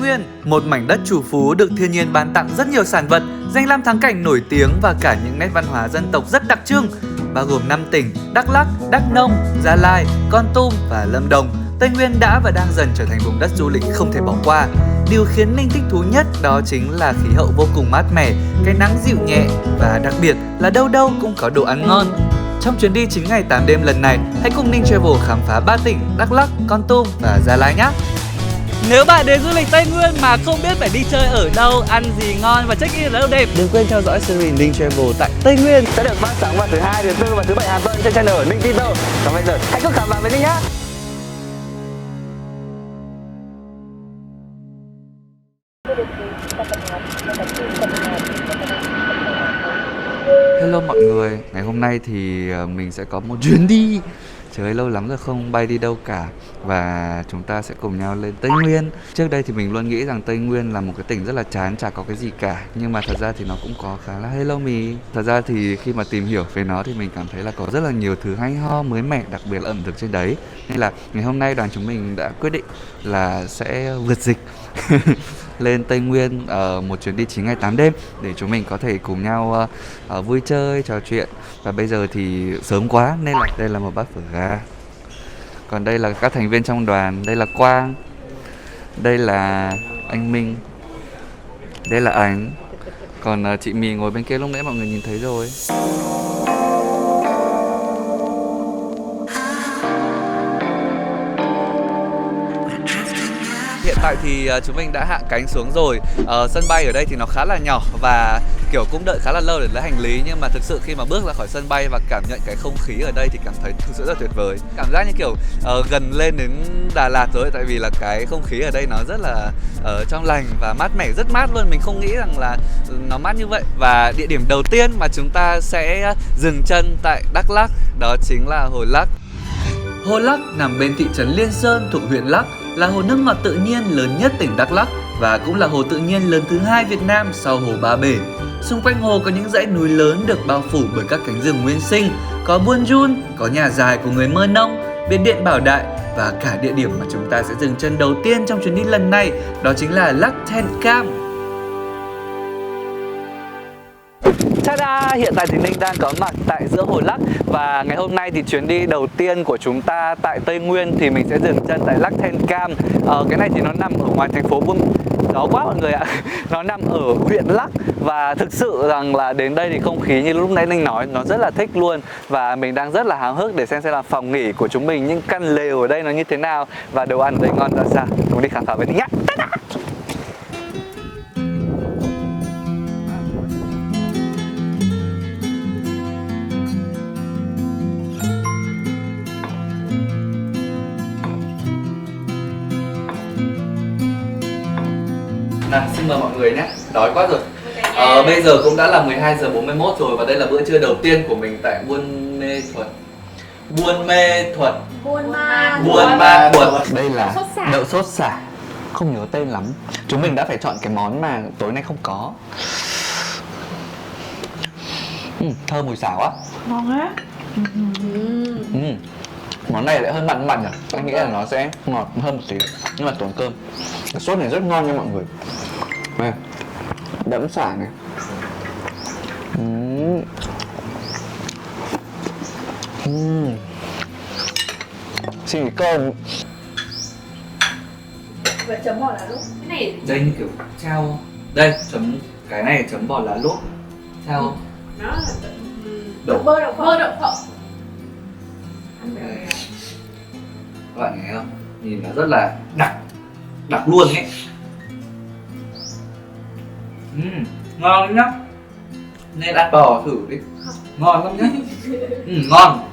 Nguyên, một mảnh đất trù phú được thiên nhiên ban tặng rất nhiều sản vật, danh lam thắng cảnh nổi tiếng và cả những nét văn hóa dân tộc rất đặc trưng, bao gồm 5 tỉnh Đắk Lắk, Đắk Nông, Gia Lai, Kon Tum và Lâm Đồng. Tây Nguyên đã và đang dần trở thành vùng đất du lịch không thể bỏ qua. Điều khiến Ninh thích thú nhất đó chính là khí hậu vô cùng mát mẻ, cái nắng dịu nhẹ và đặc biệt là đâu đâu cũng có đồ ăn ngon. Trong chuyến đi 9 ngày 8 đêm lần này, hãy cùng Ninh Travel khám phá 3 tỉnh Đắk Lắk, Kon Tum và Gia Lai nhé! Nếu bạn đến du lịch Tây Nguyên mà không biết phải đi chơi ở đâu, ăn gì ngon và check in ở đâu đẹp, đừng quên theo dõi series Ninh Travel tại Tây Nguyên sẽ được phát sóng vào thứ 2, thứ 4 và thứ 7 hàng tuần trên channel Ninh Tito. Còn bây giờ hãy cùng khám phá với Ninh nhé! Hello mọi người, ngày hôm nay thì mình sẽ có một chuyến đi. Trời ơi, lâu lắm rồi không bay đi đâu cả. Và chúng ta sẽ cùng nhau lên Tây Nguyên. Trước đây thì mình luôn nghĩ rằng Tây Nguyên là một cái tỉnh rất là chán, chả có cái gì cả. Nhưng mà thật ra thì nó cũng có khá là hello me. Thật ra thì khi mà tìm hiểu về nó thì mình cảm thấy là có rất là nhiều thứ hay ho, mới mẻ, đặc biệt là ẩm thực trên đấy. Nên là ngày hôm nay đoàn chúng mình đã quyết định là sẽ vượt dịch lên Tây Nguyên một chuyến đi 9 ngày 8 đêm để chúng mình có thể cùng nhau vui chơi, trò chuyện. Và bây giờ thì sớm quá nên là đây là một bát phở gà. Còn đây là các thành viên trong đoàn, đây là Quang, đây là anh Minh, đây là Ánh. Còn chị Mì ngồi bên kia lúc nãy mọi người nhìn thấy rồi. Hiện tại thì chúng mình đã hạ cánh xuống rồi. Sân bay ở đây thì nó khá là nhỏ và kiểu cũng đợi khá là lâu để lấy hành lý. Nhưng mà thực sự khi mà bước ra khỏi sân bay và cảm nhận cái không khí ở đây thì cảm thấy thực sự rất tuyệt vời. Cảm giác như kiểu gần lên đến Đà Lạt rồi, tại vì là cái không khí ở đây nó rất là trong lành và mát mẻ, rất mát luôn. Mình không nghĩ rằng là nó mát như vậy. Và địa điểm đầu tiên mà chúng ta sẽ dừng chân tại Đắk Lắk đó chính là Hồ Lắc. Hồ Lắc nằm bên thị trấn Liên Sơn thuộc huyện Lắk, là hồ nước ngọt tự nhiên lớn nhất tỉnh Đắk Lắk và cũng là hồ tự nhiên lớn thứ 2 Việt Nam sau hồ Ba Bể. Xung quanh hồ có những dãy núi lớn được bao phủ bởi các cánh rừng nguyên sinh, có Buôn Giun, có nhà dài của người Mơ Nông, biệt điện Bảo Đại và cả địa điểm mà chúng ta sẽ dừng chân đầu tiên trong chuyến đi lần này đó chính là Lac Ten Cam. Ta-da! Hiện tại thì Ninh đang có mặt tại giữa Hồ Lắc và ngày hôm nay thì chuyến đi đầu tiên của chúng ta tại Tây Nguyên thì mình sẽ dừng chân tại Lac Ten Cam. Cái này thì nó nằm ở ngoài thành phố Buôn, gió quá mọi người ạ. Nó nằm ở huyện Lắc và thực sự rằng là đến đây thì không khí như lúc nãy Ninh nói nó rất là thích luôn. Và mình đang rất là háo hức để xem là phòng nghỉ của chúng mình, những căn lều ở đây nó như thế nào và đồ ăn ở đây ngon ra sao. Cùng đi khám phá với Ninh nhé! Nào, xin mời mọi người nhé, đói quá rồi. Bây giờ cũng đã là 12 giờ 41 rồi và đây là bữa trưa đầu tiên của mình tại Buôn Ma Thuột. Đây là đậu sốt sả, không nhớ tên lắm. Chúng mình đã phải chọn cái món mà tối nay không có. Thơm mùi xả quá. Ngon á. Món này lại hơi mặn mặn nhỉ? Anh nghĩ là nó sẽ ngọt hơn một tí nhưng mà tốn cơm. Cái sốt này rất ngon nha mọi người. Đây, đẫm xả này. Xì cơm. Vậy chấm bò lá lốt. Cái này Đây như kiểu trao. Đây, chấm cái này chấm bò lá lốt. Trao. nó là bơ đậu phộng. Ăn Đây. Các bạn thấy không? Nhìn nó rất là đặc luôn ấy. Ngon nhá. Nên ăn bò thử đi. Ngon lắm nhá.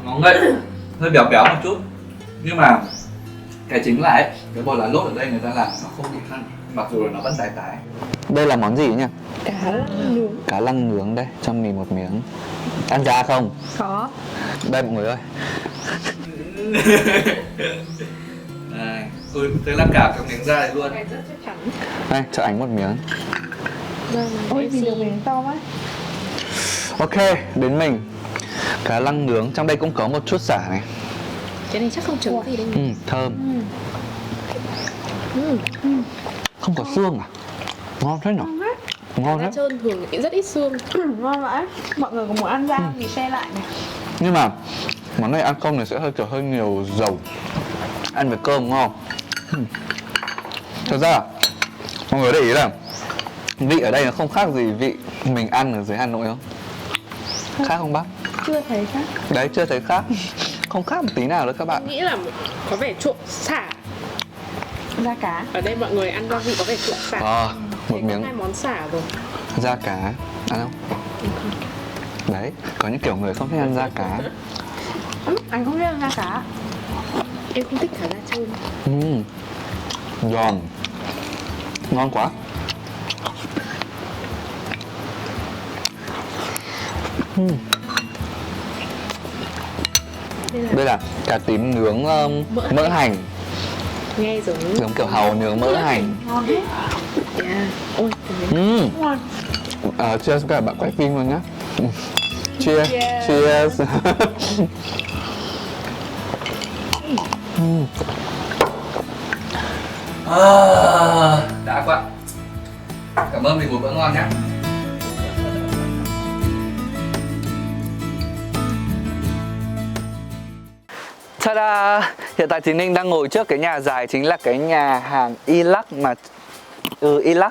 Ngon ngậy. Hơi béo béo một chút. Nhưng mà cái chính là ấy, cái bò lá lốt ở đây người ta làm nó không bị hăng, mặc dù là nó vẫn tái tái. Đây là món gì nhỉ? cá lăng nướng. Cá lăng nướng đây, cho mình một miếng. Ăn ra không? Có. Đây mọi người ơi. Đây, thế là cả cái miếng da này luôn. Cái rất chắc chắn. Đây, cho Ánh một miếng. Ôi, vì được miếng to quá. Ok, đến mình. Cá lăng nướng, trong đây cũng có một chút xả này. Cái này chắc không trứng gì đâu nhỉ? Thơm. Không có xương à? Ngon thế nhở? Ngon Da đấy. trơn thường thì rất ít xương. Ngon vãi. Mọi người có muốn ăn rang thì share lại này. Nhưng mà món này ăn không thì sẽ hơi kiểu hơi nhiều dầu. Ăn với cơm ngon. Thật ra mọi người để ý là vị ở đây nó không khác gì vị mình ăn ở dưới Hà Nội không? Khác không bác? Chưa thấy khác. Đấy, chưa thấy khác. Không khác một tí nào nữa các bạn. Nghĩ là có vẻ trộn sả. Da cá. Ở đây mọi người ăn gia vị có vẻ trộn sả. Một Thấy có miếng hai món sả rồi. da cá. Ăn không? Đấy, có những kiểu người không thích ăn da cá. Anh không biết ăn da cá. Em không thích cả da trơn. Giòn. Ngon quá. Đây là cà tím nướng mỡ hành. Nghe Giống kiểu hàu nướng mỡ hành. Ngon thế. Yeah. Ôi, cái Ngon. Cheers các bạn quay phim luôn nhá. Cheers. Cheers. Đã quá. Cảm ơn vì một bữa ngon nhé. Ta-da! Hiện tại thì Ninh đang ngồi trước cái nhà dài, chính là cái nhà hàng Ilac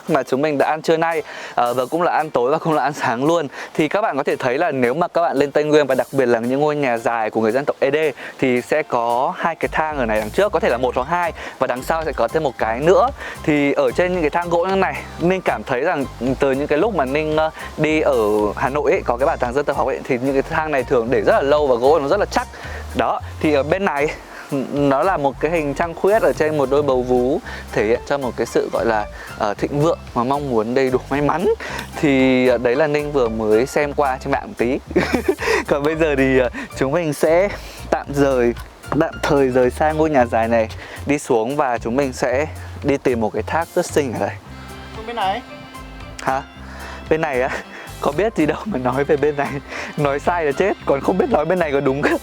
mà chúng mình đã ăn trưa nay, và cũng là ăn tối và cũng là ăn sáng luôn. Thì các bạn có thể thấy là nếu mà các bạn lên Tây Nguyên và đặc biệt là những ngôi nhà dài của người dân tộc Ede thì sẽ có hai cái thang ở này đằng trước, có thể là một hoặc hai, và đằng sau sẽ có thêm một cái nữa. Thì ở trên những cái thang gỗ như này, Ninh cảm thấy rằng từ những cái lúc mà Ninh đi ở Hà Nội ấy, có cái bảo tàng dân tộc học ấy, thì những cái thang này thường để rất là lâu và gỗ nó rất là chắc. Đó, thì ở bên này nó là một cái hình trăng khuyết ở trên một đôi bầu vú, thể hiện cho một cái sự gọi là thịnh vượng và mong muốn đầy đủ may mắn. Thì đấy là Ninh vừa mới xem qua trên mạng một tí. Còn bây giờ thì chúng mình sẽ tạm thời rời xa ngôi nhà dài này, đi xuống và chúng mình sẽ đi tìm một cái thác rất xinh ở đây. Bên này. Hả? Bên này á? Có biết gì đâu mà nói về bên này. Nói sai là chết, còn không biết nói bên này có đúng không.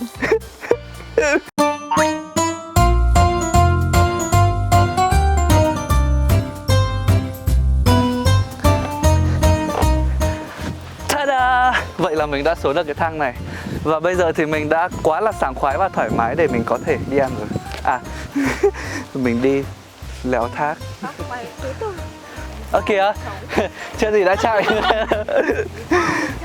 Ta-da! Vậy là mình đã xuống được cái thang này. Và bây giờ thì mình đã quá là sảng khoái và thoải mái để mình có thể đi ăn rồi. Mình đi leo thác. Kìa, chưa gì đã chạy.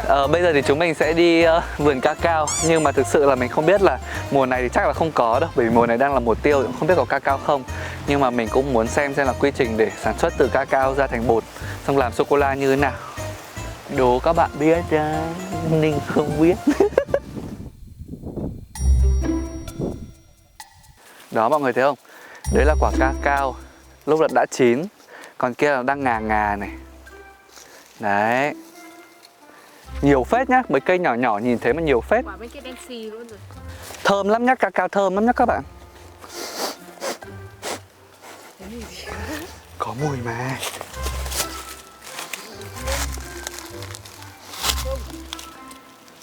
Bây giờ thì chúng mình sẽ đi vườn cacao. Nhưng mà thực sự là mình không biết là mùa này thì chắc là không có đâu, bởi vì mùa này đang là mùa tiêu, không biết có cacao không. Nhưng mà mình cũng muốn xem là quy trình để sản xuất từ cacao ra thành bột, xong làm sô-cô-la như thế nào. Đố các bạn biết ra, Ninh không biết. Đó mọi người thấy không? Đấy là quả cacao lúc là đã chín, còn kia là đang ngà ngà này. Đấy. Nhiều phết nhá, mấy cây nhỏ nhỏ nhìn thấy mà nhiều phết. quả bên kia đen xì luôn rồi. Thơm lắm nhá, cacao thơm lắm nhá các bạn. Có mùi mà.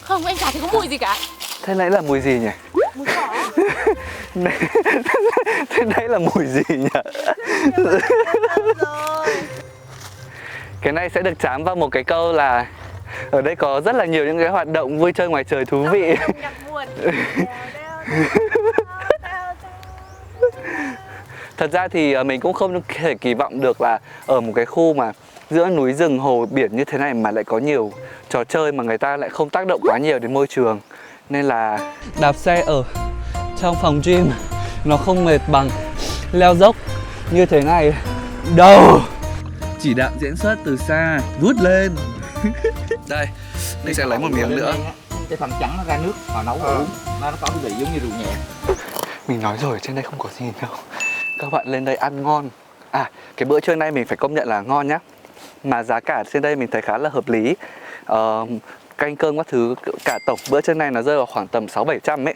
Không, em chả thấy có mùi gì cả. Thế nãy là mùi gì nhỉ? Mùi cỏ. Thế nãy là mùi gì nhỉ? Cái này sẽ được chám vào một cái câu là ở đây có rất là nhiều những cái hoạt động vui chơi ngoài trời thú vị. Thật ra thì mình cũng không thể kỳ vọng được là ở một cái khu mà giữa núi rừng hồ biển như thế này mà lại có nhiều trò chơi mà người ta lại không tác động quá nhiều đến môi trường. Nên là đạp xe ở trong phòng gym nó không mệt bằng leo dốc như thế này đâu. Chỉ đạo diễn xuất từ xa, vút lên. Đây, Ninh sẽ lấy một miếng nữa. Cái phần trắng nó ra nước và nấu uống, nó có cái vị giống như rượu nhẹ. Mình nói rồi, trên đây không có gì đâu. Các bạn lên đây ăn ngon. Cái bữa trưa nay mình phải công nhận là ngon nhá. Mà giá cả trên đây mình thấy khá là hợp lý. Canh cơm các thứ, cả tổng bữa trưa nay nó rơi vào khoảng tầm 600-700 ấy.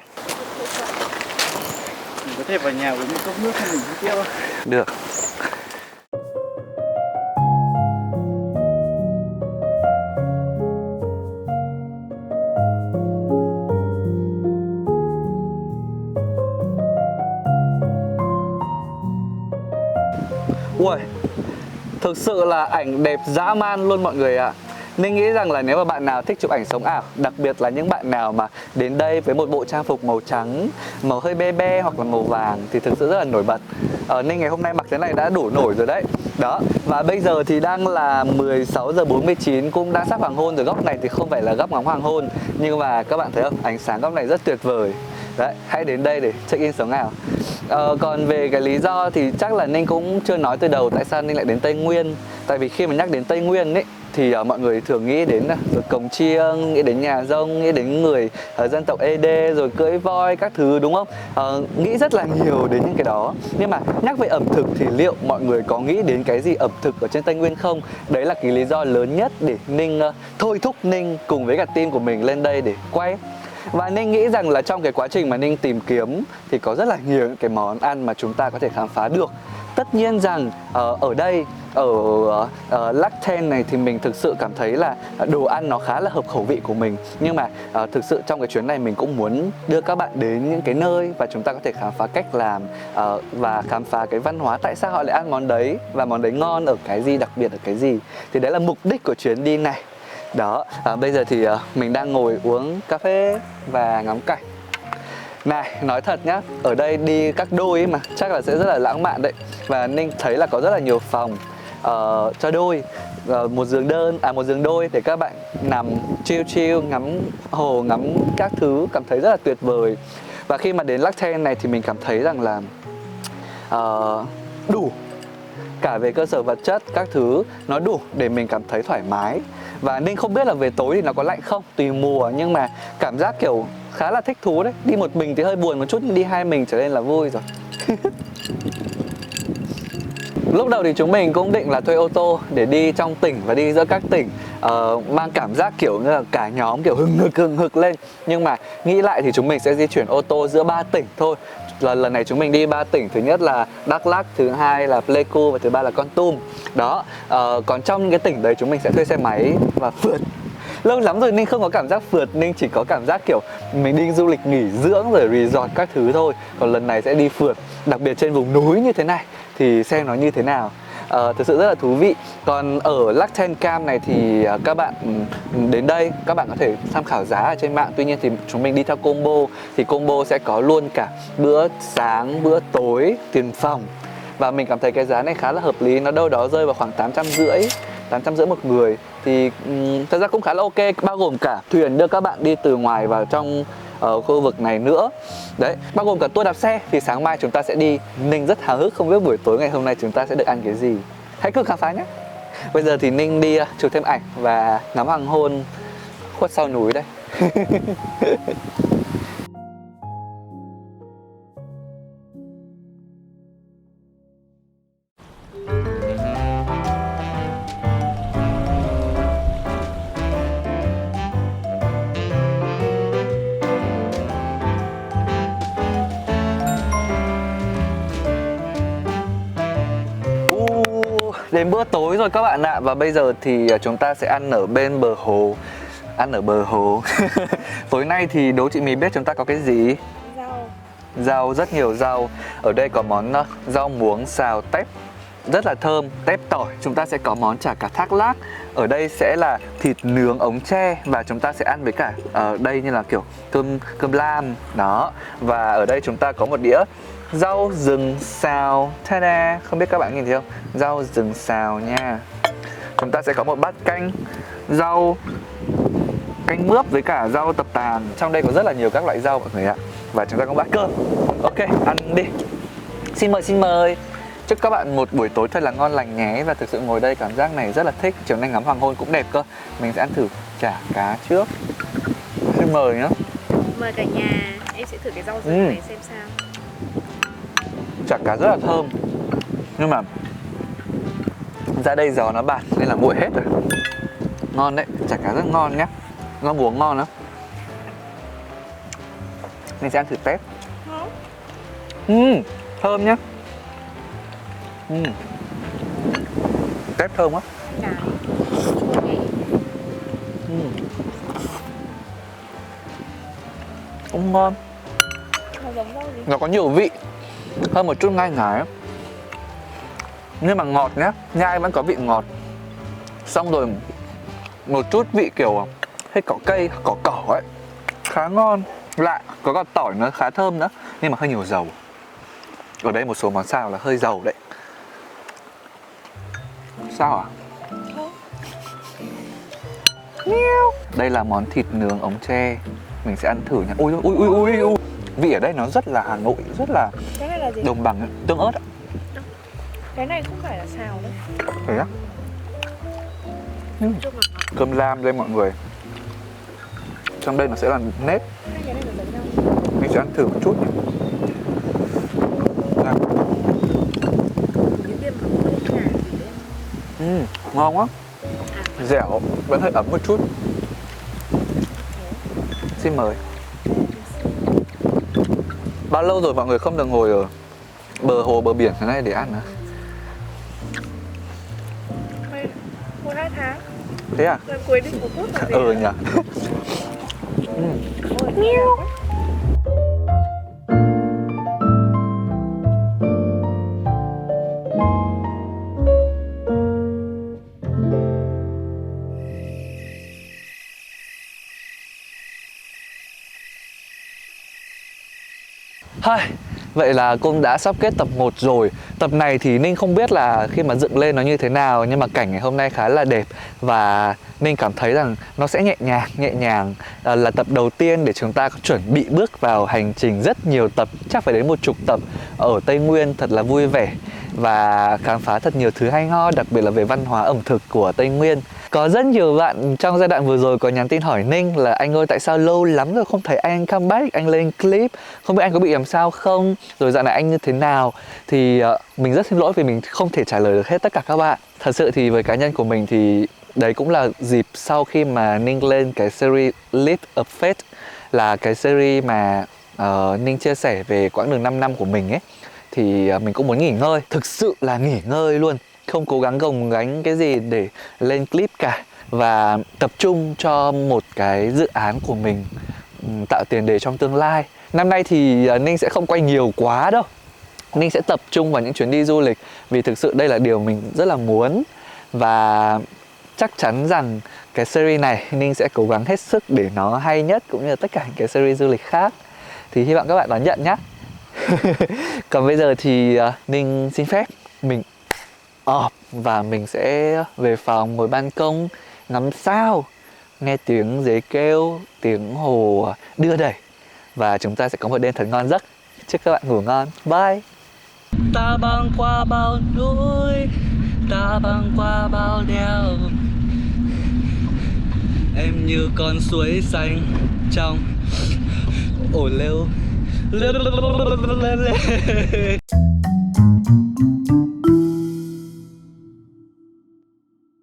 Mình có thể vào nhà uống một cốc nước hay mình không tiêu. Được. Ui, Thực sự là ảnh đẹp dã man luôn mọi người ạ. Ninh nghĩ rằng là nếu mà bạn nào thích chụp ảnh sống ảo, đặc biệt là những bạn nào mà đến đây với một bộ trang phục màu trắng, màu hơi be be hoặc là màu vàng thì thực sự rất là nổi bật. Ninh ngày hôm nay mặc thế này đã đủ nổi rồi đấy. Đó, và bây giờ thì đang là 16 giờ 49, cũng đã sắp hoàng hôn rồi. Góc này thì không phải là góc ngắm hoàng hôn, nhưng mà các bạn thấy không, ánh sáng góc này rất tuyệt vời. Đấy, hãy đến đây để check in sống ảo. Còn về cái lý do thì chắc là Ninh cũng chưa nói từ đầu tại sao Ninh lại đến Tây Nguyên. Tại vì khi mà nhắc đến Tây Nguyên ấy thì mọi người thường nghĩ đến rồi cồng chiêng, nghĩ đến nhà rông, nghĩ đến người dân tộc Ede, rồi cưỡi voi các thứ, đúng không? Nghĩ rất là nhiều đến những cái đó. Nhưng mà nhắc về ẩm thực thì liệu mọi người có nghĩ đến cái gì ẩm thực ở trên Tây Nguyên không? Đấy là cái lý do lớn nhất để Ninh thôi thúc Ninh cùng với cả team của mình lên đây để quay. Và Ninh nghĩ rằng là trong cái quá trình mà Ninh tìm kiếm thì có rất là nhiều những cái món ăn mà chúng ta có thể khám phá được. Tất nhiên rằng ở đây, ở Lac Thèn này thì mình thực sự cảm thấy là đồ ăn nó khá là hợp khẩu vị của mình. Nhưng mà thực sự trong cái chuyến này mình cũng muốn đưa các bạn đến những cái nơi và chúng ta có thể khám phá cách làm và khám phá cái văn hóa, tại sao họ lại ăn món đấy và món đấy ngon ở cái gì, đặc biệt ở cái gì. Thì đấy là mục đích của chuyến đi này. Đó, bây giờ thì mình đang ngồi uống cà phê và ngắm cảnh. Này, nói thật nhá, ở đây đi các đôi ấy mà chắc là sẽ rất là lãng mạn đấy. Và Ninh thấy là có rất là nhiều phòng cho đôi, một giường đơn, một giường đôi để các bạn nằm chill ngắm hồ, ngắm các thứ, cảm thấy rất là tuyệt vời. Và khi mà đến Lac Thèn này thì mình cảm thấy rằng là đủ cả về cơ sở vật chất các thứ, nó đủ để mình cảm thấy thoải mái. Và Ninh không biết là về tối thì nó có lạnh không, tùy mùa, nhưng mà cảm giác kiểu khá là thích thú đấy. Đi một mình thì hơi buồn một chút, nhưng đi hai mình trở nên là vui rồi. Lúc đầu thì chúng mình cũng định là thuê ô tô để đi trong tỉnh và đi giữa các tỉnh, mang cảm giác kiểu như là cả nhóm kiểu hừng hực lên. Nhưng mà nghĩ lại thì chúng mình sẽ di chuyển ô tô giữa 3 tỉnh thôi. Lần này chúng mình đi 3 tỉnh, thứ nhất là Đắk Lắk, thứ hai là Pleiku và thứ ba là Kon Tum. Đó, còn trong những cái tỉnh đấy chúng mình sẽ thuê xe máy và phượt. Lâu lắm rồi Ninh không có cảm giác phượt, Ninh chỉ có cảm giác kiểu mình đi du lịch nghỉ dưỡng rồi resort các thứ thôi. Còn lần này sẽ đi phượt, đặc biệt trên vùng núi như thế này thì xem nó như thế nào. Thực sự rất là thú vị. Còn ở Lac Thèn Cam này thì các bạn đến đây các bạn có thể tham khảo giá ở trên mạng. Tuy nhiên thì chúng mình đi theo combo, thì combo sẽ có luôn cả bữa sáng, bữa tối, tiền phòng. Và mình cảm thấy cái giá này khá là hợp lý, nó đâu đó rơi vào khoảng 850 một người. Thì thật ra cũng khá là ok, bao gồm cả thuyền đưa các bạn đi từ ngoài vào trong khu vực này nữa. Đấy, bao gồm cả tour đạp xe. Thì sáng mai chúng ta sẽ đi. Ninh rất háo hức không biết buổi tối ngày hôm nay chúng ta sẽ được ăn cái gì. Hãy cứ khám phá nhé. Bây giờ thì Ninh đi chụp thêm ảnh và ngắm hoàng hôn khuất sau núi đây. Đến bữa tối rồi các bạn ạ. Và bây giờ thì chúng ta sẽ ăn ở bên bờ hồ. Ăn ở bờ hồ. Tối nay thì đố chị Mì biết chúng ta có cái gì? Rau, rất nhiều rau. Ở đây có món rau muống xào tép rất là thơm, tép tỏi. Chúng ta sẽ có món chả cá thác lác. Ở đây sẽ là thịt nướng ống tre. Và chúng ta sẽ ăn với cả ở đây như là kiểu cơm lam. Đó. Và ở đây chúng ta có một đĩa rau rừng xào. Ta-da! Không biết các bạn nhìn thấy không? Rau rừng xào nha. Chúng ta sẽ có một bát canh canh mướp với cả rau tập tàn. Trong đây có rất là nhiều các loại rau mọi người ạ. Và chúng ta có bát cơm. Ok, ăn đi. Xin mời. Chúc các bạn một buổi tối thật là ngon lành nhé. Và thực sự ngồi đây cảm giác này rất là thích. Chiều nay ngắm hoàng hôn cũng đẹp cơ. Mình sẽ ăn thử chả cá trước. Xin mời nhá. Mời cả nhà. Em sẽ thử cái rau rừng này xem sao. Chả cá rất là thơm. Nhưng mà ra đây gió nó bạt nên là nguội hết rồi. Ngon đấy, chả cá rất ngon nhá. Ngon uống ngon lắm. Mình sẽ ăn thử tép. Thơm nhá. Tép thơm quá. Cũng ngon. Nó có nhiều vị, hơn một chút ngai ngái. Nhưng mà ngọt nhá, nhai vẫn có vị ngọt. Xong rồi một chút vị kiểu hết cỏ cây, cỏ ấy. Khá ngon, lạ, có cả tỏi nó khá thơm nữa. Nhưng mà hơi nhiều dầu. Ở đây một số món xào là hơi dầu đấy. Sao à? Đây là món thịt nướng ống tre. Mình sẽ ăn thử nha. Ui. Vị ở đây nó rất là Hà Nội, rất là Cái này là gì? đồng bằng, tương ớt ạ. Cái này không phải là xào đâu. Thế á? Chung là ngọt. Cơm lam đây mọi người. Trong đây nó sẽ là nếp. Hai cái này là giống nhau. Mình sẽ ăn thử một chút nhé. Những viên mà không có nhà gì đấy. Ngon quá. Dẻo, vẫn hơi ấm một chút. Xin mời. Bao lâu rồi mọi người không được ngồi ở bờ hồ, bờ biển thế này để ăn hả? Một 2 tháng. Thế à? Lần cuối đi Phú Quốc là gì? Nhỉ. Ôi, nhiều quá. Vậy là cũng đã sắp kết tập 1 rồi. Tập này thì Ninh không biết là khi mà dựng lên nó như thế nào, nhưng mà cảnh ngày hôm nay khá là đẹp. Và Ninh cảm thấy rằng nó sẽ nhẹ nhàng là tập đầu tiên để chúng ta chuẩn bị bước vào hành trình rất nhiều tập, chắc phải đến 10 tập ở Tây Nguyên thật là vui vẻ. Và khám phá thật nhiều thứ hay ho, đặc biệt là về văn hóa ẩm thực của Tây Nguyên. Có rất nhiều bạn trong giai đoạn vừa rồi có nhắn tin hỏi Ninh là anh ơi tại sao lâu lắm rồi không thấy anh comeback, anh lên clip, không biết anh có bị làm sao không, rồi dạo này anh như thế nào. Thì mình rất xin lỗi vì mình không thể trả lời được hết tất cả các bạn. Thật sự thì với cá nhân của mình thì đấy cũng là dịp sau khi mà Ninh lên cái series Live a Faith, là cái series mà Ninh chia sẻ về quãng đường 5 năm của mình ấy. Thì mình cũng muốn nghỉ ngơi, thực sự là nghỉ ngơi luôn, không cố gắng gồng gánh cái gì để lên clip cả, và tập trung cho một cái dự án của mình, tạo tiền đề trong tương lai. Năm nay thì Ninh sẽ không quay nhiều quá đâu, Ninh sẽ tập trung vào những chuyến đi du lịch, vì thực sự đây là điều mình rất là muốn. Và chắc chắn rằng cái series này Ninh sẽ cố gắng hết sức để nó hay nhất, cũng như là tất cả những cái series du lịch khác. Thì hy vọng các bạn đón nhận nhé. Còn bây giờ thì Ninh xin phép mình off và mình sẽ về phòng ngồi ban công ngắm sao, nghe tiếng dế kêu, tiếng hồ đưa đẩy, và chúng ta sẽ có một đêm thật ngon giấc. Chúc các bạn ngủ ngon. Bye. Ta băng qua bao núi, ta băng qua bao đèo, em như con suối xanh trong ổ lêu.